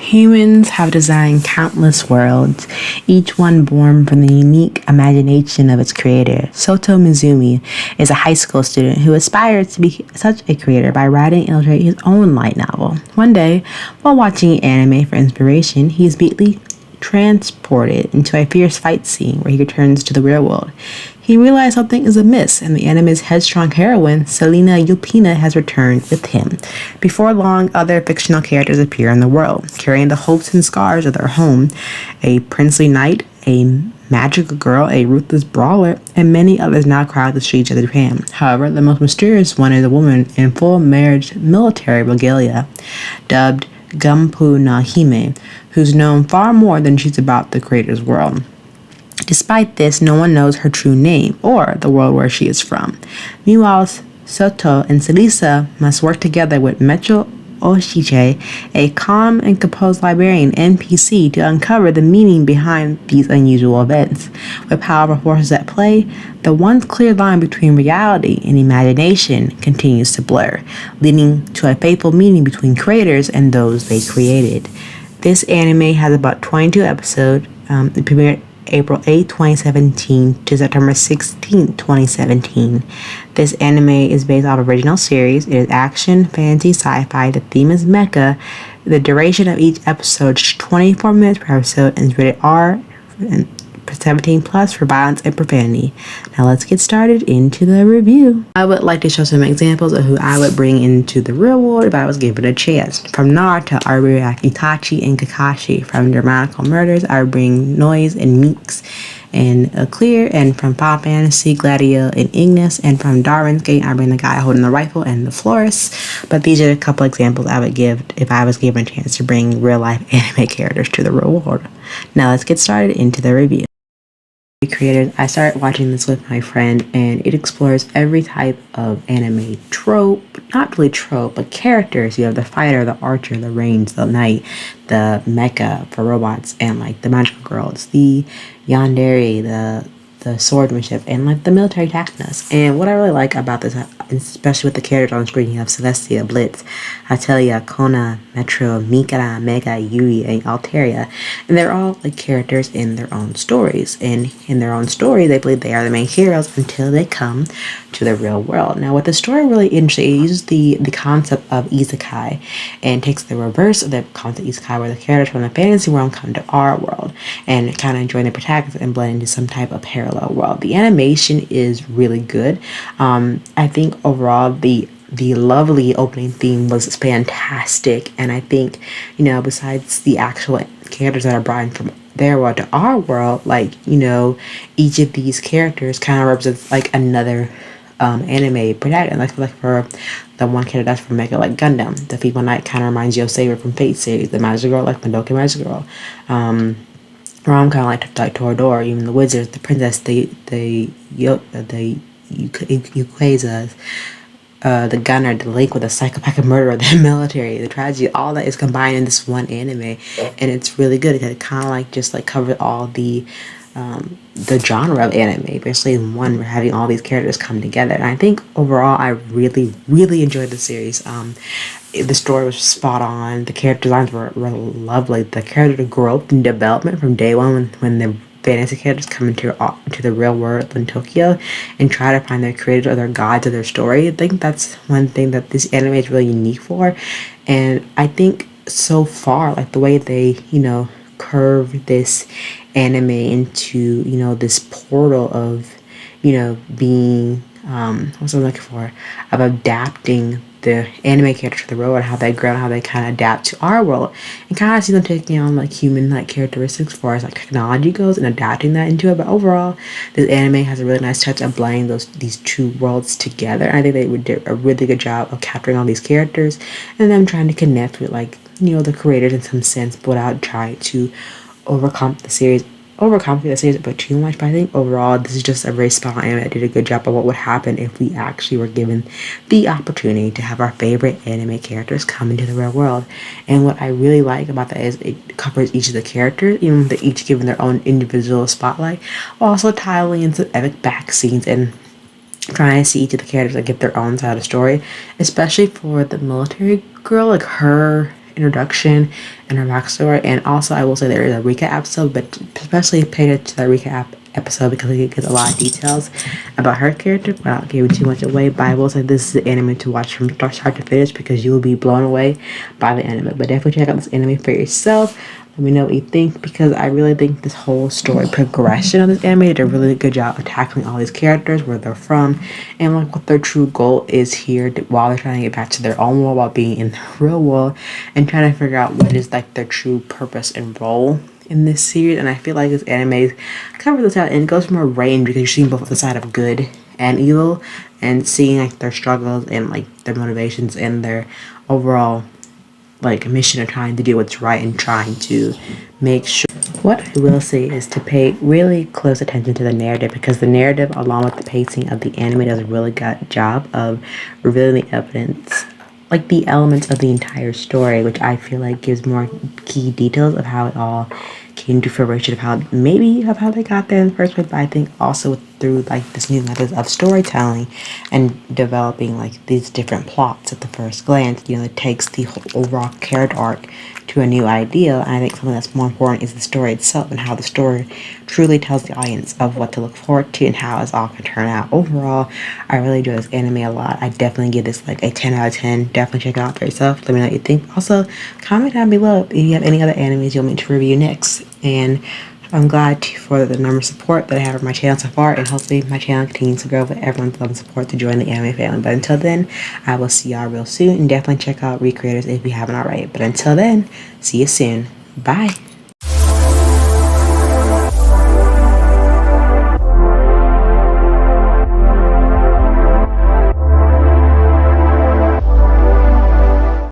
Humans have designed countless worlds, each one born from the unique imagination of its creator. Soto Mizumi is a high school student who aspires to be such a creator by writing and illustrating his own light novel. One day, while watching anime for inspiration, he is immediately transported into a fierce fight scene where he returns to the real world. He realizes something is amiss, and the anime's headstrong heroine, Selena Yupina, has returned with him. Before long, other fictional characters appear in the world, carrying the hopes and scars of their home. A princely knight, a magical girl, a ruthless brawler, and many others now crowd the streets of Japan. However, the most mysterious one is a woman in full marriage military regalia, dubbed Gumpu na Hime, who's known far more than she's about the creator's world. Despite this, no one knows her true name or the world where she is from. Meanwhile, Soto and Selisa must work together with Metro Oshiche, a calm and composed librarian NPC, to uncover the meaning behind these unusual events. With powerful forces at play, the once clear line between reality and imagination continues to blur, leading to a fateful meeting between creators and those they created. This anime has about 22 episodes. It premiered April 8, 2017 to September 16, 2017. This anime is based off original series. It is action, fantasy, sci-fi. The theme is mecha. The duration of each episode is 24 minutes per episode and is rated R and 17 plus for violence and profanity. Now let's get started into the review. I would like to show some examples of who I would bring into the real world if I was given a chance. From Naruto, I would bring Itachi and Kakashi. From Dramatical Murders, I would bring Noise and Meeks and Clear. And from Final Fantasy, Gladio and Ignis. And from Darwin's Gate, I bring the guy holding the rifle and the florist. But these are a couple examples I would give if I was given a chance to bring real life anime characters to the real world. Now let's get started into the review. Creators, I started watching this with my friend, and it explores every type of anime trope, not really trope, but characters. You have the fighter, the archer, the range, the knight, the mecha for robots, and like the magical girls, the yandere, the swordsmanship, and like the military tacticness. And what I really like about this, especially with the characters on screen, you have Celestia, Blitz, Atelier, Kona, Metro, Mikara, Mega, Yui, and Alteria. And they're all like characters in their own stories. And in their own story, they believe they are the main heroes until they come to the real world. Now, what the story really interesting, it uses the concept of isekai and takes the reverse of the concept of isekai, where the characters from the fantasy world come to our world and kind of join the protagonist and blend into some type of parallel world. The animation is really good. I think overall the lovely opening theme was fantastic, and I think, you know, besides the actual characters that are brought in from their world to our world, like, you know, each of these characters kind of represents like another anime protagonist. Like for the one character that's from Mega, like Gundam, the female knight kind of reminds you of Saber from Fate series. The magic girl, like Madoka Magic Girl. Rom kind of like Toradora. Even the wizards, the princess, the Yukaizas, the gunner, the link with the psychopathic murderer, the military, the tragedy, all that is combined in this one anime, and it's really good because it kind of like just like covered all the genre of anime, basically in one. We're having all these characters come together, and I think overall I really enjoyed the series. The story was spot on. The character designs were lovely. The character growth and development from day one when the fantasy characters come into the real world in Tokyo and try to find their creators or their gods of their story. I think that's one thing that this anime is really unique for, and I think so far, like the way they, you know, curve this anime into, you know, this portal of, you know, being what's I'm looking for, of adapting the anime character to the world, and how they grow and how they kind of adapt to our world, and kind of see them taking on like human like characteristics as far as like technology goes and adapting that into it. But overall, this anime has a really nice touch of blending these two worlds together, and I think they would do a really good job of capturing all these characters and them trying to connect with, like, you know, the creators in some sense, but without trying to overcomplicate the series a bit too much. But I think overall this is just a very spot on anime that did a good job of what would happen if we actually were given the opportunity to have our favorite anime characters come into the real world. And what I really like about that is it covers each of the characters, even though they're each given their own individual spotlight, while also tiling in some epic back scenes and trying to see each of the characters that get their own side of the story, especially for the military girl. Like her introduction and her backstory. And also, I will say there is a recap episode, but especially pay attention to the recap episode because it gives a lot of details about her character, but I don't give too much away. But I will say this is the anime to watch from start to finish because you will be blown away by the anime. But definitely check out this anime for yourself. Let me know what you think because I really think this whole story progression of this anime did a really good job of tackling all these characters, where they're from, and like what their true goal is here while they're trying to get back to their own world while being in the real world and trying to figure out what is like their true purpose and role in this series. And I feel like this anime covers this out and it goes from a range because you're seeing both the side of good and evil and seeing like their struggles and like their motivations and their overall like mission of trying to do what's right and trying to make sure. What I will say is to pay really close attention to the narrative because the narrative along with the pacing of the anime does a really good job of revealing the evidence, like the elements of the entire story, which I feel like gives more key details of how it all came to fruition, of how they got there in the first place. But I think also through like this new methods of storytelling and developing like these different plots at the first glance, it takes the whole overall character arc to a new idea. And I think something that's more important is the story itself and how the story truly tells the audience of what to look forward to and how it's all can turn out. Overall, I really enjoy this anime a lot. I definitely give this like a 10 out of 10. Definitely check it out for yourself. Let me know what you think. Also, comment down below if you have any other animes you want me to review next. And I'm glad for the number of support that I have on my channel so far, and hopefully my channel continues to grow with everyone's love and support to join the anime family. But until then, I will see y'all real soon, and definitely check out Recreators if you haven't already. But until then, see you soon. Bye.